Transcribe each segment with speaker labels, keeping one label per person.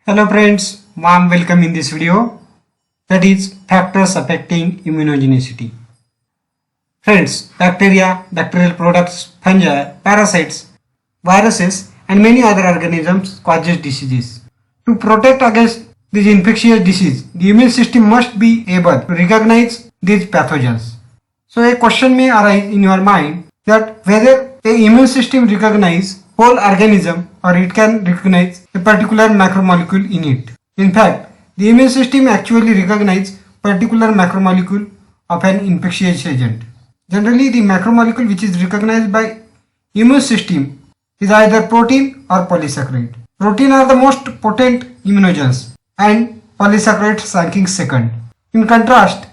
Speaker 1: Hello friends, warm welcome in this video, that is factors affecting immunogenicity. Friends, bacteria, bacterial products, fungi, parasites, viruses and many other organisms causes diseases. To protect against this infectious disease, the immune system must be able to recognize these pathogens. So a question may arise in your mind that whether the immune system recognize whole organism or it can recognize a particular macromolecule in it. In fact, the immune system actually recognizes particular macromolecule of an infectious agent. Generally, the macromolecule which is recognized by immune system is either protein or polysaccharide. Protein are the most potent immunogens and polysaccharides ranking second. In contrast,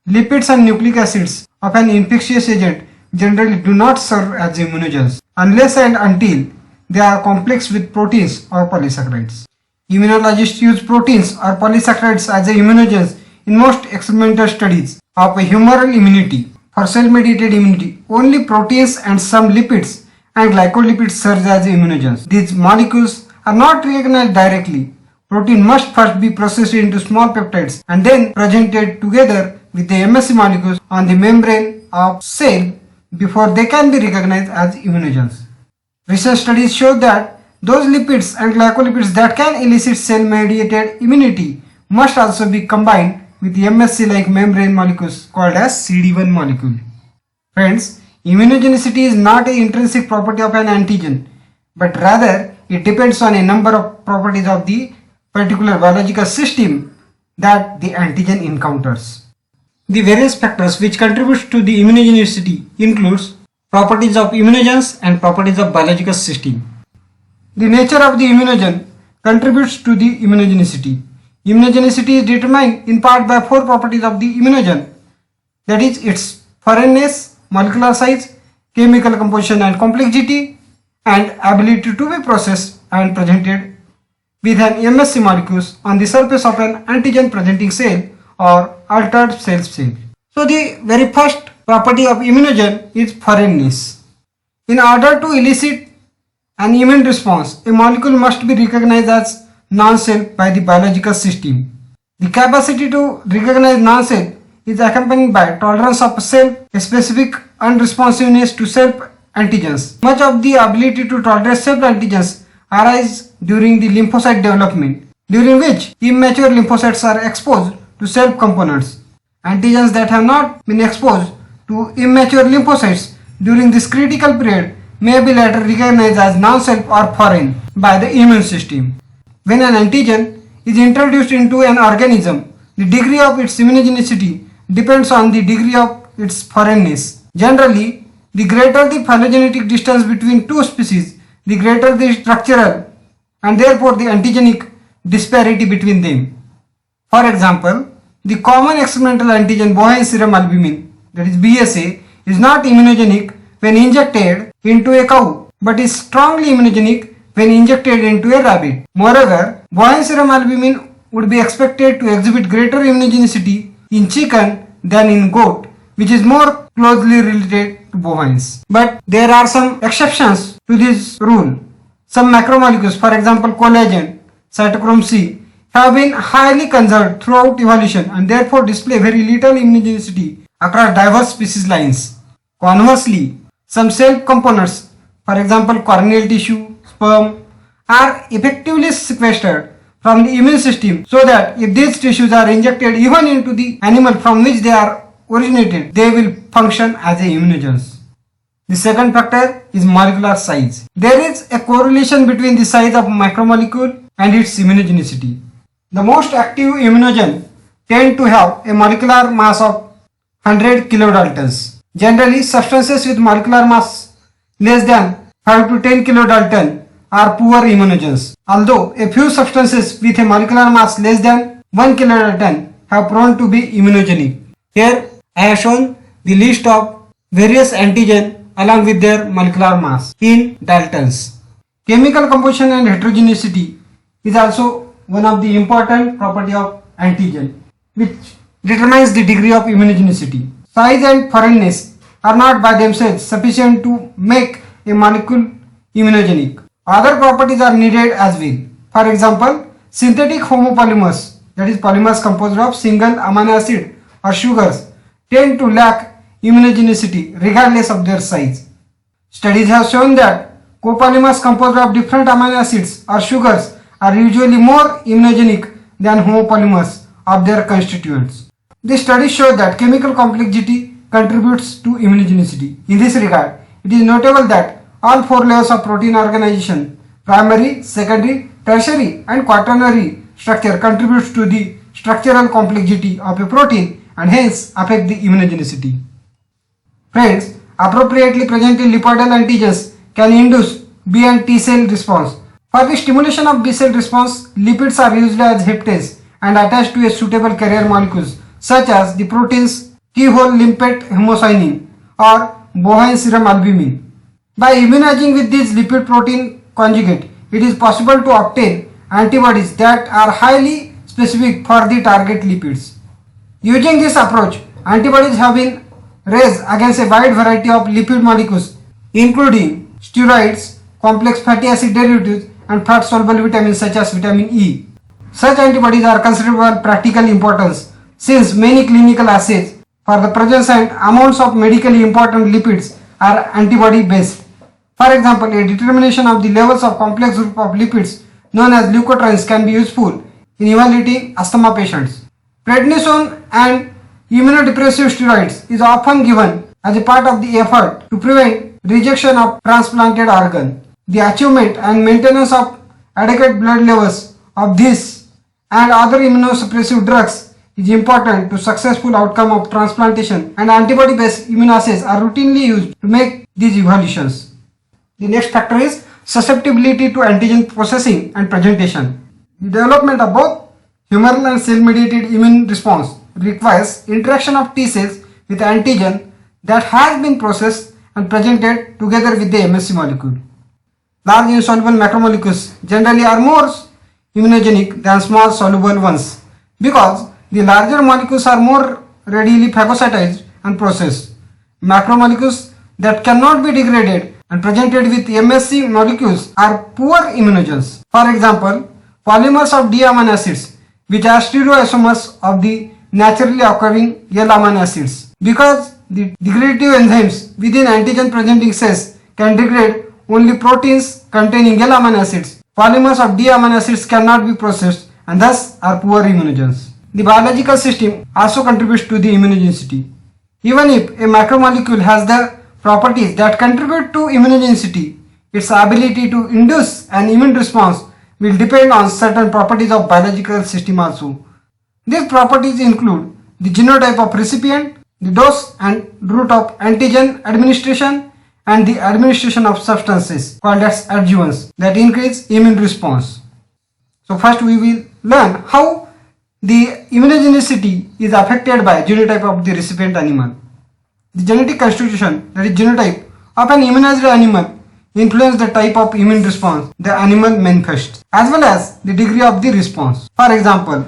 Speaker 1: lipids and nucleic acids of an infectious agent generally do not serve as immunogens unless and until they are complex with proteins or polysaccharides. Immunologists use proteins or polysaccharides as immunogens in most experimental studies of a humoral immunity. For cell-mediated immunity, only proteins and some lipids and glycolipids serve as immunogens. These molecules are not recognized directly. Protein must first be processed into small peptides and then presented together with the MSC molecules on the membrane of cell before they can be recognized as immunogens. Recent studies show that those lipids and glycolipids that can elicit cell-mediated immunity must also be combined with MSC-like membrane molecules called as CD1 molecule. Friends, immunogenicity is not an intrinsic property of an antigen, but rather it depends on a number of properties of the particular biological system that the antigen encounters. The various factors which contribute to the immunogenicity includes properties of immunogens and properties of biological system. The nature of the immunogen contributes to the immunogenicity. Immunogenicity is determined in part by four properties of the immunogen, that is its foreignness, molecular size, chemical composition and complexity, and ability to be processed and presented with an MSC molecules on the surface of an antigen presenting cell or altered cell. So the very first property of immunogen is foreignness. In order to elicit an immune response, a molecule must be recognized as non-self by the biological system. The capacity to recognize non-self is accompanied by tolerance of self-specific unresponsiveness to self-antigens. Much of the ability to tolerate self-antigens arises during the lymphocyte development, during which immature lymphocytes are exposed to self-components. Antigens that have not been exposed to immature lymphocytes during this critical period may be later recognized as non-self or foreign by the immune system. When an antigen is introduced into an organism, the degree of its immunogenicity depends on the degree of its foreignness. Generally, the greater the phylogenetic distance between two species, the greater the structural and therefore the antigenic disparity between them. For example, the common experimental antigen bovine serum albumin, that is BSA, is not immunogenic when injected into a cow, but is strongly immunogenic when injected into a rabbit. Moreover, bovine serum albumin would be expected to exhibit greater immunogenicity in chicken than in goat, which is more closely related to bovines. But there are some exceptions to this rule. Some macromolecules, for example collagen, cytochrome C, have been highly conserved throughout evolution and therefore display very little immunogenicity across diverse species lines. Conversely, some cell components, for example corneal tissue, sperm, are effectively sequestered from the immune system so that if these tissues are injected even into the animal from which they are originated, they will function as immunogens. The second factor is molecular size. There is a correlation between the size of macromolecule and its immunogenicity. The most active immunogen tend to have a molecular mass of 100 kilodaltons. Generally, substances with molecular mass less than 5 to 10 kilodalton are poor immunogens, although a few substances with a molecular mass less than 1 kilodalton have proven to be immunogenic. Here I have shown the list of various antigen along with their molecular mass in daltons. Chemical composition and heterogeneity is also one of the important property of antigen, which determines the degree of immunogenicity. Size and foreignness are not by themselves sufficient to make a molecule immunogenic. Other properties are needed as well. For example, synthetic homopolymers, that is polymers composed of single amino acid or sugars, tend to lack immunogenicity regardless of their size. Studies have shown that copolymers composed of different amino acids or sugars are usually more immunogenic than homopolymers of their constituents. These studies show that chemical complexity contributes to immunogenicity. In this regard, it is notable that all four layers of protein organization, primary, secondary, tertiary and quaternary structure, contributes to the structural complexity of a protein and hence affect the immunogenicity. Friends, appropriately presented lipidal antigens can induce B and T cell response. For the stimulation of B cell response, lipids are used as heptase and attached to a suitable carrier molecules such as the proteins keyhole limpet hemocyanin or bovine serum albumin. By immunizing with this lipid protein conjugate, it is possible to obtain antibodies that are highly specific for the target lipids. Using this approach, antibodies have been raised against a wide variety of lipid molecules including steroids, complex fatty acid derivatives and fat soluble vitamins such as vitamin E. Such antibodies are considered of practical importance since many clinical assays for the presence and amounts of medically important lipids are antibody based. For example, a determination of the levels of complex group of lipids known as leukotrienes can be useful in evaluating asthma patients. Prednisone and immunodepressive steroids is often given as a part of the effort to prevent rejection of transplanted organ. The achievement and maintenance of adequate blood levels of this and other immunosuppressive drugs is important to successful outcome of transplantation, and antibody-based immunoassays are routinely used to make these evaluations. The next factor is susceptibility to antigen processing and presentation. The development of both humoral and cell-mediated immune response requires interaction of T cells with antigen that has been processed and presented together with the MSC molecule. Large insoluble macromolecules generally are more immunogenic than small soluble ones because the larger molecules are more readily phagocytized and processed. Macromolecules that cannot be degraded and presented with MSC molecules are poor immunogens. For example, polymers of D amino acids which are stereoisomers of the naturally occurring L amino acids. Because the degradative enzymes within antigen presenting cells can degrade only proteins containing L amino acids, polymers of D amino acids cannot be processed and thus are poor immunogens. The biological system also contributes to the immunogenicity. Even if a macromolecule has the properties that contribute to immunogenicity, its ability to induce an immune response will depend on certain properties of biological system also. These properties include the genotype of recipient, the dose and route of antigen administration, and the administration of substances called as adjuvants that increase immune response. So first we will learn how the immunogenicity is affected by genotype of the recipient animal. The genetic constitution, that is genotype, of an immunized animal influence the type of immune response the animal manifests as well as the degree of the response. For example,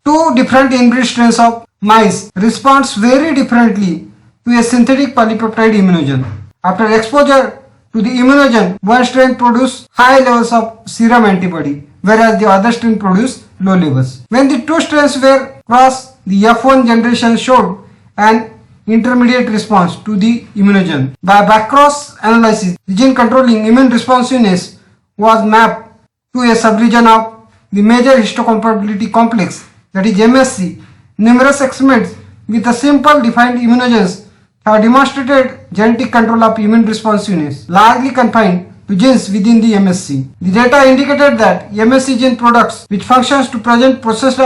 Speaker 1: two different inbred strains of mice responds very differently to a synthetic polypeptide immunogen. After exposure to the immunogen, one strain produces high levels of serum antibody, whereas the other strain produces low levels. When the two strains were crossed, the F1 generation showed an intermediate response to the immunogen. By backcross analysis, the gene controlling immune responsiveness was mapped to a subregion of the major histocompatibility complex, that is MSC. Numerous experiments with a simple defined immunogens have demonstrated genetic control of immune responsiveness, largely confined to genes within the MSC. The data indicated that MSC gene products which functions to present processed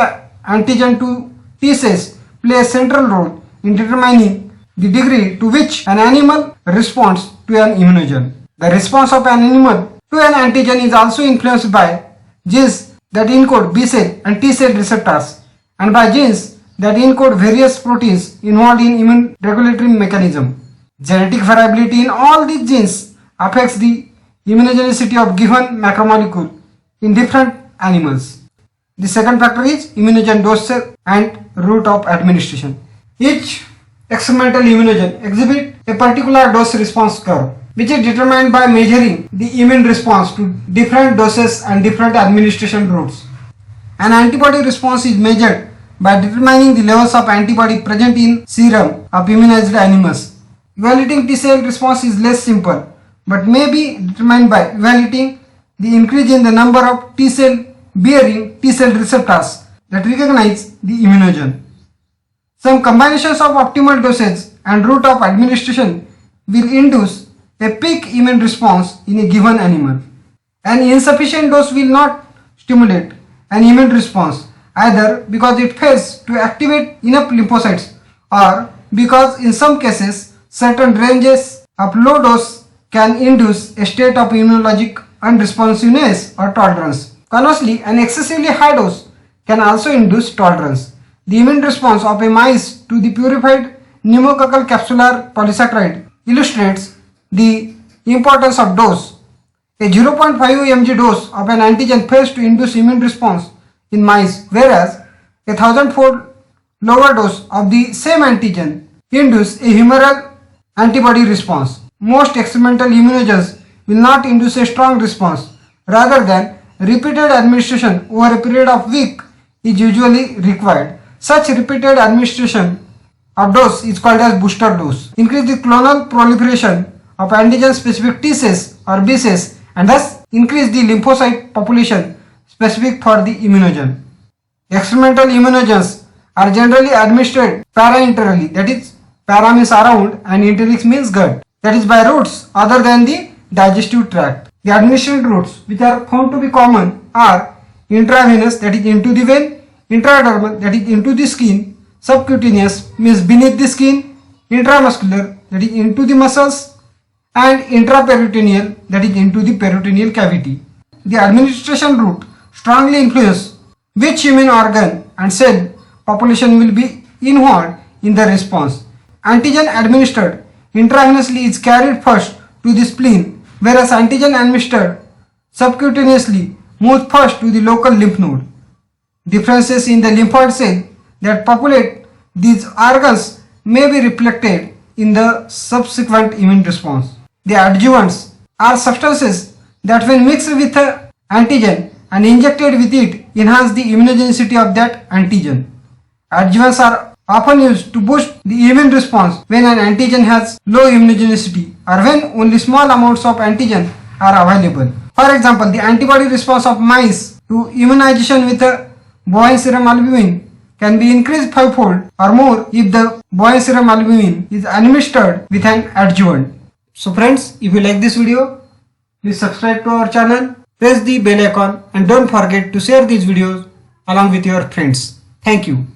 Speaker 1: antigen to T cells play a central role in determining the degree to which an animal responds to an immunogen. The response of an animal to an antigen is also influenced by genes that encode B cell and T cell receptors and by genes that encode various proteins involved in immune regulatory mechanism. Genetic variability in all these genes affects the immunogenicity of given macromolecule in different animals. The second factor is immunogen dose and route of administration. Each experimental immunogen exhibits a particular dose response curve, which is determined by measuring the immune response to different doses and different administration routes. An antibody response is measured by determining the levels of antibody present in serum of immunized animals. Evaluating T cell response is less simple, but may be determined by evaluating the increase in the number of T cell bearing T cell receptors that recognize the immunogen. Some combinations of optimal dosage and route of administration will induce a peak immune response in a given animal. An insufficient dose will not stimulate an immune response either because it fails to activate enough lymphocytes or because in some cases certain ranges of low dose can induce a state of immunologic unresponsiveness or tolerance. Conversely, an excessively high dose can also induce tolerance. The immune response of a mice to the purified pneumococcal capsular polysaccharide illustrates the importance of dose. A 0.5 mg dose of an antigen fails to induce immune response in mice, whereas a 1000-fold lower dose of the same antigen induces a humoral antibody response. Most experimental immunogens will not induce a strong response. Rather than repeated administration over a period of week is usually required. Such repeated administration of dose is called as booster dose. Increase the clonal proliferation of antigen-specific T cells or B cells and thus increase the lymphocyte population specific for the immunogen. Experimental immunogens are generally administered para-enterally, that is, para means around and enterix means gut, that is by routes other than the digestive tract. The administration routes which are found to be common are intravenous, that is into the vein, intradermal, that is into the skin, subcutaneous means beneath the skin, intramuscular, that is into the muscles, and intraperitoneal, that is into the peritoneal cavity. The administration route strongly influences which immune organ and cell population will be involved in the response. Antigen administered intravenously is carried first to the spleen, whereas antigen administered subcutaneously moves first to the local lymph node. Differences in the lymphoid cell that populate these organs may be reflected in the subsequent immune response. The adjuvants are substances that when mixed with an antigen and injected with it enhance the immunogenicity of that antigen. Adjuvants are often used to boost the immune response when an antigen has low immunogenicity or when only small amounts of antigen are available. For example, the antibody response of mice to immunization with a bovine serum albumin can be increased 5-fold or more if the bovine serum albumin is administered with an adjuvant. So friends, if you like this video, please subscribe to our channel, press the bell icon and don't forget to share these videos along with your friends. Thank you.